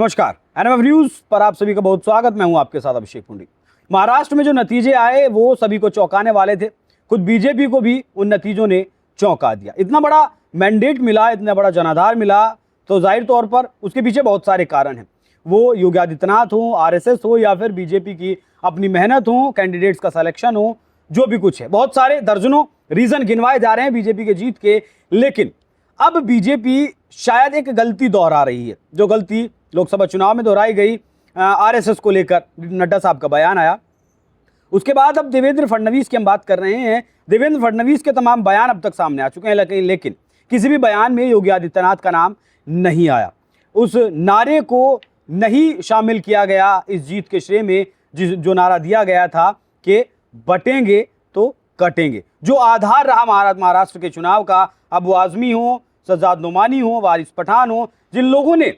नमस्कार, NMF news पर आप सभी का बहुत स्वागत। मैं हूं आपके साथ अभिषेक पुंडी। महाराष्ट्र में जो नतीजे आए वो सभी को चौंकाने वाले थे। खुद बीजेपी को भी उन नतीजों ने चौंका दिया। इतना बड़ा मैंडेट मिला, इतना बड़ा जनाधार मिला, तो जाहिर तौर पर उसके पीछे बहुत सारे कारण हैं। वो योगी आदित्यनाथ हो, आरएसएस हो, या फिर बीजेपी की अपनी मेहनत हो, कैंडिडेट्स का सिलेक्शन हो, जो भी कुछ है, बहुत सारे दर्जनों रीजन गिनवाए जा रहे हैं बीजेपी के जीत के। लेकिन अब बीजेपी शायद एक गलती दोहरा रही है, जो गलती लोकसभा चुनाव में दोहराई गई। आरएसएस को लेकर नड्डा साहब का बयान आया, उसके बाद अब देवेंद्र फडणवीस की हम बात कर रहे हैं। देवेंद्र फडणवीस के तमाम बयान अब तक सामने आ चुके हैं, लेकिन किसी भी बयान में योगी आदित्यनाथ का नाम नहीं आया। उस नारे को नहीं शामिल किया गया इस जीत के श्रेय में, जो नारा दिया गया था कि बटेंगे तो कटेंगे, जो आधार रहा महाराष्ट्र के चुनाव का। अब वो आजमी हो, सज्जाद नोमानी हो, वारिस पठान हो, जिन लोगों ने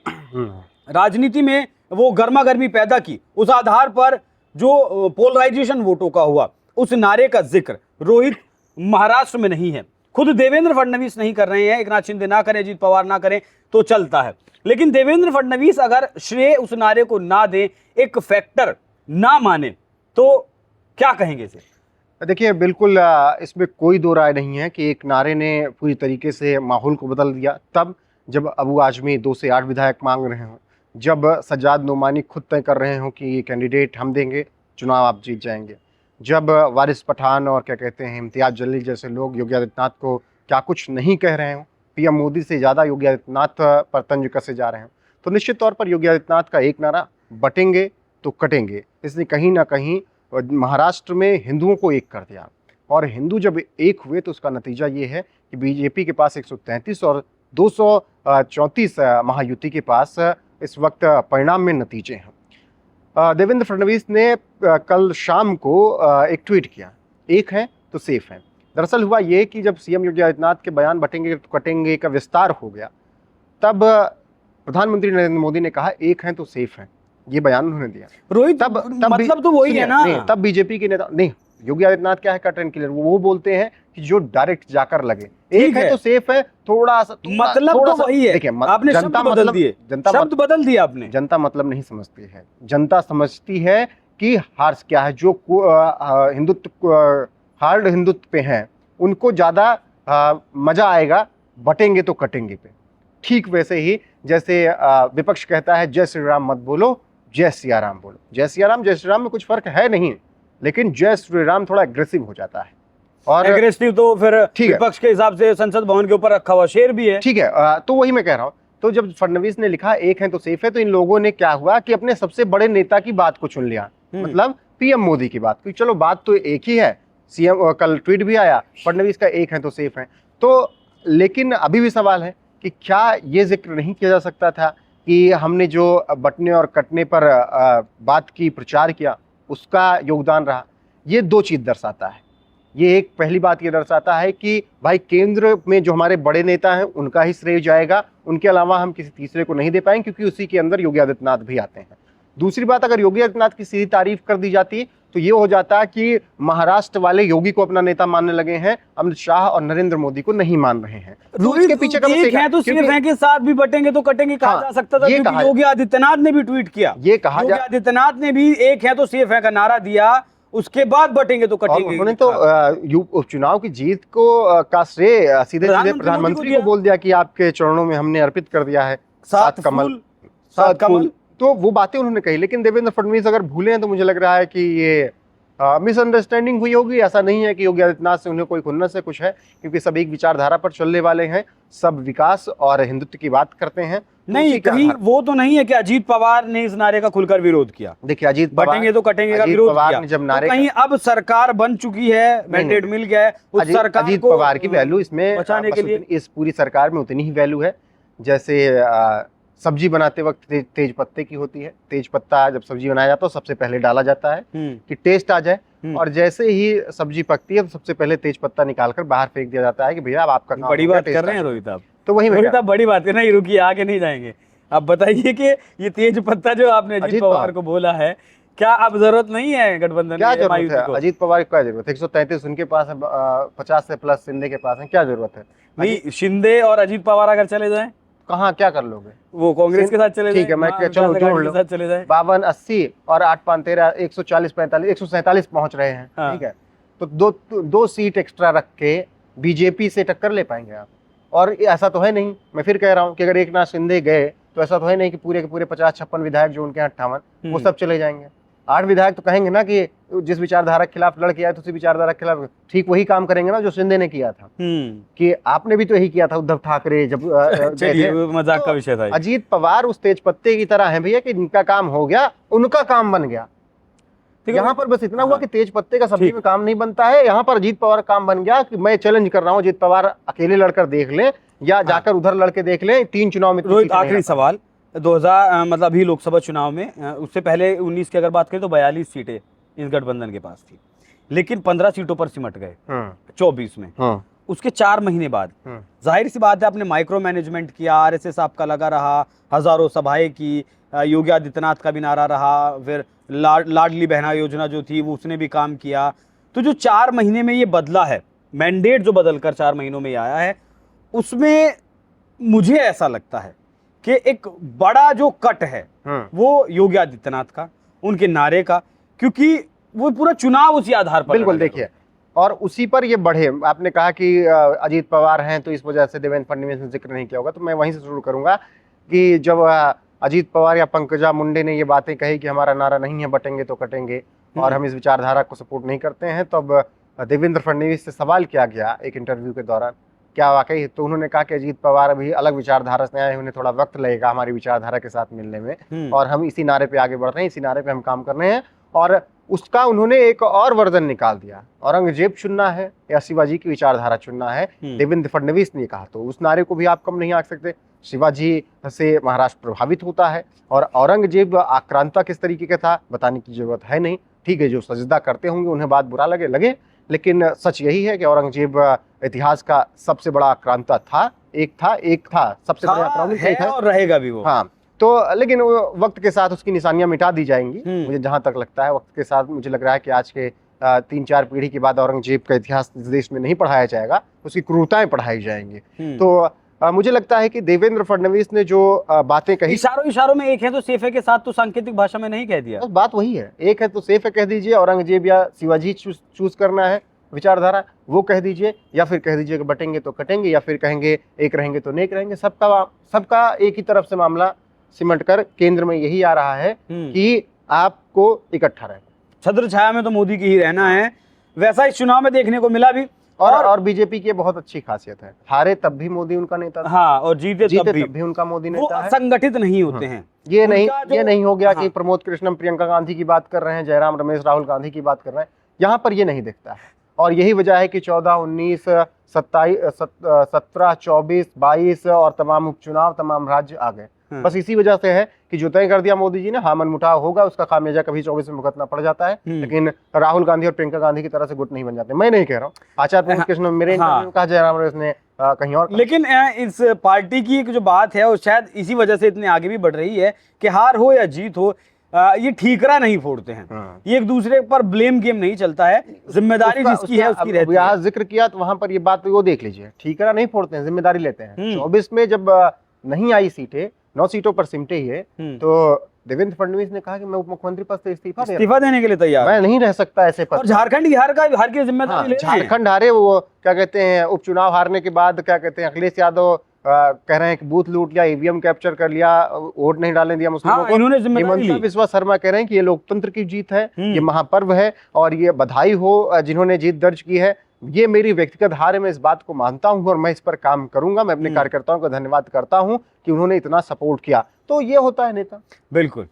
राजनीति में वो गर्मा गर्मी पैदा की, उस आधार पर जो पोलराइजेशन वोटों का हुआ, उस नारे का जिक्र रोहित महाराष्ट्र में नहीं है। खुद देवेंद्र फडणवीस नहीं कर रहे हैं। एकनाथ शिंदे ना करें, अजीत पवार ना करें तो चलता है, लेकिन देवेंद्र फडणवीस अगर श्रेय उस नारे को ना दें, एक फैक्टर ना माने, तो क्या कहेंगे इसे? देखिए, बिल्कुल इसमें कोई दो राय नहीं है कि एक नारे ने पूरी तरीके से माहौल को बदल दिया। तब जब अबू आजमी 2 से 8 विधायक मांग रहे हों, जब सज्जाद नोमानी खुद तय कर रहे हों कि ये कैंडिडेट हम देंगे, चुनाव आप जीत जाएंगे, जब वारिस पठान और क्या कहते हैं इम्तियाज जलील जैसे लोग योगी आदित्यनाथ को क्या कुछ नहीं कह रहे हों, पीएम मोदी से ज़्यादा योगी आदित्यनाथ पर तंज कसे जा रहे हों, तो निश्चित तौर पर योगी आदित्यनाथ का एक नारा बटेंगे तो कटेंगे, इसने कहीं ना कहीं महाराष्ट्र में हिंदुओं को एक कर दिया। और हिंदू जब एक हुए तो उसका नतीजा ये है कि बीजेपी के पास 133 और 234 महायुति के पास इस वक्त परिणाम में नतीजे हैं। देवेंद्र फडणवीस ने कल शाम को एक ट्वीट किया, एक है तो सेफ है। दरअसल हुआ ये कि जब सीएम योगी आदित्यनाथ के बयान बटेंगे तो कटेंगे का विस्तार हो गया, तब प्रधानमंत्री नरेंद्र मोदी ने कहा एक है तो सेफ है, ये बयान उन्होंने दिया। रोहित, तब मतलब तो वही है ना। तब बीजेपी के नेता नहीं, योगी आदित्यनाथ क्या है, कट एंड क्लियर, वो बोलते हैं कि जो डायरेक्ट जाकर लगे, एक है तो सेफ है, थोड़ा सा मतलब तो वही है। देखिए, आपने शब्द बदल दिए, शब्द बदल दिया आपने। जनता मतलब नहीं समझती है, जनता समझती है कि हार क्या है। जो हिंदुत्व हार्ड हिंदुत्व पे हैं, उनको ज्यादा मजा आएगा बटेंगे तो कटेंगे पे। ठीक वैसे ही जैसे विपक्ष कहता है जय श्री राम मत बोलो, जय सिया राम बोलो। जय सिया राम, जय श्री राम में कुछ फर्क है नहीं, लेकिन जय श्री राम थोड़ा एग्रेसिव हो जाता है। और एग्रेसिव तो फिर विपक्ष के हिसाब से संसद भवन के ऊपर रखा हुआ शेर भी है। ठीक है, तो वही मैं कह रहा हूँ। तो जब फडणवीस ने लिखा एक है तो सेफ है, तो इन लोगों ने क्या हुआ कि अपने सबसे बड़े नेता की बात को चुन लिया, मतलब पीएम मोदी की बात, क्योंकि चलो बात तो एक ही है। सीएम कल ट्वीट भी आया फडणवीस का, एक है तो सेफ है। तो लेकिन अभी भी सवाल है कि क्या ये जिक्र नहीं किया जा सकता था कि हमने जो बटने और कटने पर बात की, प्रचार किया, उसका योगदान रहा। ये दो चीज दर्शाता है। ये एक पहली बात ये दर्शाता है कि भाई केंद्र में जो हमारे बड़े नेता हैं उनका ही श्रेय जाएगा, उनके अलावा हम किसी तीसरे को नहीं दे पाएंगे, क्योंकि उसी के अंदर योगी आदित्यनाथ भी आते हैं। दूसरी बात, अगर योगी आदित्यनाथ की सीधी तारीफ कर दी जाती तो ये हो जाता कि महाराष्ट्र वाले योगी को अपना नेता मानने लगे हैं, अमित शाह और नरेंद्र मोदी को नहीं मान रहे हैं। तो इसके पीछे का के साथ भी बटेंगे तो कटेंगे कहा जा सकता था, क्योंकि योगी आदित्यनाथ ने भी ट्वीट किया, ये कहा योगी आदित्यनाथ ने भी एक है तो सेफ है का नारा दिया, उसके बाद बटेंगे तो कटेंगे। उन्होंने तो उपचुनाव की जीत को का श्रेय सीधे सीधे प्रधानमंत्री को बोल दिया कि आपके चरणों में हमने अर्पित कर दिया है 7 कमल। तो वो बातें उन्होंने कही। लेकिन देवेंद्र फडणवीस अगर भूले हैं तो मुझे लग रहा है कि ये मिसअंडरस्टैंडिंग हुई होगी। ऐसा नहीं है कि योगी आदित्यनाथ से उन्हें कोई खुन्नस से कुछ है, क्योंकि सब एक विचारधारा पर चलने वाले हैं, सब विकास और हिंदुत्व की बात करते हैं। नहीं, कहीं वो तो नहीं है कि अजीत पवार ने इस नारे का खुलकर विरोध किया। देखिए, अजीत पवार बटेंगे तो कटेंगे का विरोध किया। जब नारे तो कहीं अब सरकार बन चुकी है, मैंडेट मिल गया है, उस सरकार अजीत पवार की वैल्यू इसमें बचाने के लिए इस पूरी सरकार में उतनी ही वैल्यू है जैसे सब्जी बनाते वक्त तेज पत्ते की होती है। तेज पत्ता जब सब्जी बनाया जाता है तो सबसे पहले डाला जाता है कि टेस्ट आ जाए, और जैसे ही सब्जी पकती है तो सबसे पहले तेज पत्ता निकालकर बाहर फेंक दिया जाता है कि भैया अब आपका काम। बड़ी बात कर रहे हैं रोहित आप। तो वही रोहित आप बड़ी बात कर रहे हैं, रुकिए आगे नहीं जाएंगे। आप बताइए कि ये तेज पत्ता जो आपने अजीत पवार को बोला है, क्या अब जरूरत नहीं है गठबंधन? क्या जरूरत है अजीत पवार को? क्या जरूरत है? 133 उनके पास है, 50 से प्लस शिंदे के पास है, क्या जरूरत है? नहीं, शिंदे और अजीत पवार अगर चले जाएं कहाँ क्या कर लोगे? वो कांग्रेस के साथ चले ठीक है, मैं चलो जोड़ लो, चले जाए 52 80 और 8 5 13 140 45 147 पहुंच रहे हैं। हाँ। ठीक है, तो दो सीट एक्स्ट्रा रख के बीजेपी से टक्कर ले पाएंगे आप? और ऐसा तो है नहीं, मैं फिर कह रहा हूँ कि अगर एकनाथ शिंदे गए तो ऐसा तो है नहीं कि पूरे के पूरे 50-56 विधायक जो उनके 58 वो सब चले जाएंगे। 8 विधायक तो कहेंगे ना कि जिस विचारधारा के खिलाफ लड़ के आए तो उसी विचारधारा के खिलाफ ठीक वही काम करेंगे ना जो शिंदे ने किया था। कि आपने भी तो यही किया था, उद्धव ठाकरे जब चलिए मजाक का विषय था। अजीत पवार उस तेज पत्ते की तरह है भैया कि जिनका काम हो गया उनका काम बन गया। यहाँ पर बस इतना हुआ कि तेज पत्ते का सब्जी में काम नहीं बनता है, यहाँ पर अजीत पवार काम बन गया कि मैं चैलेंज कर रहा हूँ अजीत पवार अकेले लड़कर देख लें या जाकर उधर लड़के देख लें, 3 चुनाव में। रोहित आखिरी सवाल, 2000 मतलब अभी लोकसभा चुनाव में, उससे पहले 19 की अगर बात करें तो 42 सीटें इस गठबंधन के पास थी, लेकिन 15 सीटों पर सिमट गए 24 में। उसके 4 महीने बाद जाहिर सी बात है आपने माइक्रो मैनेजमेंट किया, आरएसएस आपका लगा रहा, हजारों सभाएं की, योगी आदित्यनाथ का भी नारा रहा, फिर लाडली बहना योजना जो थी वो उसने भी काम किया। तो जो 4 महीने में ये बदला है, मैंडेट जो बदलकर 4 महीनों में आया है, उसमें मुझे ऐसा लगता है कि एक बड़ा जो कट है वो योगी आदित्यनाथ का, उनके नारे का, क्योंकि वो पूरा चुनाव उसी आधार पर। बिल्कुल, देखिए, और उसी पर ये बढ़े। आपने कहा कि अजीत पवार हैं तो इस वजह से देवेंद्र फडणवीस ने जिक्र नहीं किया होगा, तो मैं वहीं से शुरू करूंगा कि जब अजीत पवार या पंकजा मुंडे ने ये बातें कही कि हमारा नारा नहीं है बटेंगे तो कटेंगे और हम इस विचारधारा को सपोर्ट नहीं करते हैं, तब देवेंद्र फडणवीस से सवाल किया गया एक इंटरव्यू के दौरान, क्या वाकई है? तो उन्होंने कहा कि अजीत पवार अभी अलग विचारधारा से आए, उन्हें थोड़ा वक्त लगेगा हमारी विचारधारा के साथ मिलने में, और हम इसी नारे पे आगे बढ़ रहे हैं, इसी नारे पे हम काम कर रहे हैं। और उसका उन्होंने एक और वर्जन निकाल दिया, औरंगजेब चुनना है या शिवाजी की विचारधारा चुनना है, देवेंद्र फडणवीस ने कहा। तो उस नारे को भी आप कम नहीं आंक सकते। शिवाजी से महाराष्ट्र प्रभावित होता है और औरंगजेब आक्रांता किस तरीके का था बताने की जरूरत है नहीं। ठीक है, जो सजदा करते होंगे उन्हें बात बुरा लगे, लेकिन सच यही है कि औरंगजेब इतिहास का सबसे बड़ा आक्रांता था, एक था सबसे बड़ा आक्रांता और रहेगा भी वो। हाँ, तो लेकिन वो वक्त के साथ उसकी निशानियां मिटा दी जाएंगी, मुझे जहां तक लगता है। वक्त के साथ मुझे लग रहा है कि आज के 3-4 पीढ़ी के बाद औरंगजेब का इतिहास इस देश में नहीं पढ़ाया जाएगा, उसकी क्रूरताएं पढ़ाई जाएंगी। तो मुझे लगता है कि देवेंद्र फडणवीस ने जो बातें कही, इशारों में एक है तो सेफ है के साथ तो सांकेतिक भाषा में नहीं कह दिया। बस बात वही है, एक है तो सेफ है कह दीजिए, औरंगजेब या शिवाजी चूज करना है विचारधारा वो कह दीजिए, या फिर कह दीजिए कि बटेंगे तो कटेंगे, या फिर कहेंगे एक रहेंगे तो नेक रहेंगे। सबका एक ही तरफ से मामला सिमट कर केंद्र में यही आ रहा है कि आपको इकट्ठा रहना, छत्र छाया में तो मोदी की ही रहना है। वैसा इस चुनाव में देखने को मिला भी। और बीजेपी की बहुत अच्छी खासियत है, हारे तब भी मोदी उनका नेता था, हाँ, और जीते तब भी उनका मोदी नेता है। संगठित नहीं होते हैं। ये नहीं हो गया कि प्रमोद कृष्णम प्रियंका गांधी की बात कर रहे हैं, जयराम रमेश राहुल गांधी की बात कर रहे हैं, यहाँ पर ये नहीं दिखता है। और यही वजह है कि 14, 19, 27, 17, 24, 22 और तमाम उपचुनाव तमाम राज्य आ गए। बस इसी वजह से है कि जो तय कर दिया मोदी जी ने, हाँ मनमुटाव होगा, उसका खामियाजा कभी 24 में भुगतना पड़ जाता है, लेकिन राहुल गांधी और प्रियंका गांधी की तरह से गुट नहीं बन जाते। मैं नहीं कह रहा हूँ, आचार्य प्रमोद कृष्ण मेरे इंटरव्यू में कहा, जयराम रमेश ने कहीं और। लेकिन इस पार्टी की जो बात है वो शायद इसी वजह से इतने आगे भी बढ़ रही है कि हार हो या जीत हो, ये ठीकरा नहीं फोड़ते हैं, ये एक दूसरे पर ब्लेम गेम नहीं चलता है, जिम्मेदारी जिसकी है उसकी रहती है। यहाँ जिक्र किया तो वहां पर ये बात वो देख लीजिए, ठीकरा नहीं फोड़ते हैं, जिम्मेदारी लेते हैं। 24 में जब नहीं आई सीटें, 9 सीटों पर सिमटे ही है, तो देवेंद्र फडणवीस ने कहा कि मैं उप मुख्यमंत्री पद से इस्तीफा देने के लिए तैयार, मैं नहीं रह सकता ऐसे पद। और झारखंड हार की जिम्मेदारी झारखंड हारे, वो क्या कहते हैं उपचुनाव हारने के बाद क्या कहते हैं अखिलेश यादव कह रहे हैं कि बूथ लूट लिया, ईवीएम कैप्चर कर लिया, वोट नहीं डालने दिया मुस्लिमों को। हिमंता बिस्वा शर्मा कह रहे हैं कि ये लोकतंत्र की जीत है, ये महापर्व है और ये बधाई हो जिन्होंने जीत दर्ज की है, ये मेरी व्यक्तिगत हार है, मैं इस बात को मानता हूं और मैं इस पर काम करूंगा। मैं अपने कार्यकर्ताओं का धन्यवाद करता हूं कि उन्होंने इतना सपोर्ट किया। तो ये होता है नेता। बिल्कुल।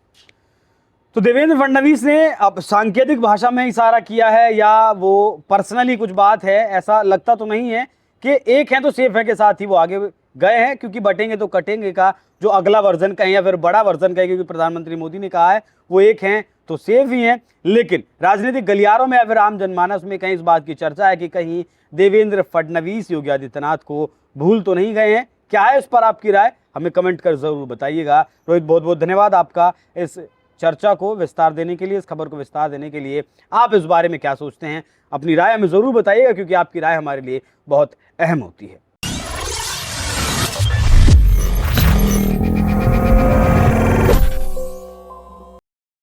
तो देवेंद्र फडणवीस ने अब सांकेतिक भाषा में इशारा किया है या वो पर्सनली कुछ बात है, ऐसा लगता तो नहीं है कि एक है तो सेफ है के साथ ही वो आगे गए हैं, क्योंकि बटेंगे तो कटेंगे का जो अगला वर्जन कहें या फिर बड़ा वर्जन कहें, क्योंकि प्रधानमंत्री मोदी ने कहा है वो एक हैं तो सेफ ही हैं। लेकिन राजनीतिक गलियारों में या फिर आम जनमानस में कहीं इस बात की चर्चा है कि कहीं देवेंद्र फडणवीस योगी आदित्यनाथ को भूल तो नहीं गए हैं। क्या है इस पर आपकी राय, हमें कमेंट कर जरूर बताइएगा। रोहित, बहुत बहुत धन्यवाद आपका इस चर्चा को विस्तार देने के लिए, इस खबर को विस्तार देने के लिए। आप इस बारे में क्या सोचते हैं, अपनी राय हमें जरूर बताइएगा, क्योंकि आपकी राय हमारे लिए बहुत अहम होती है।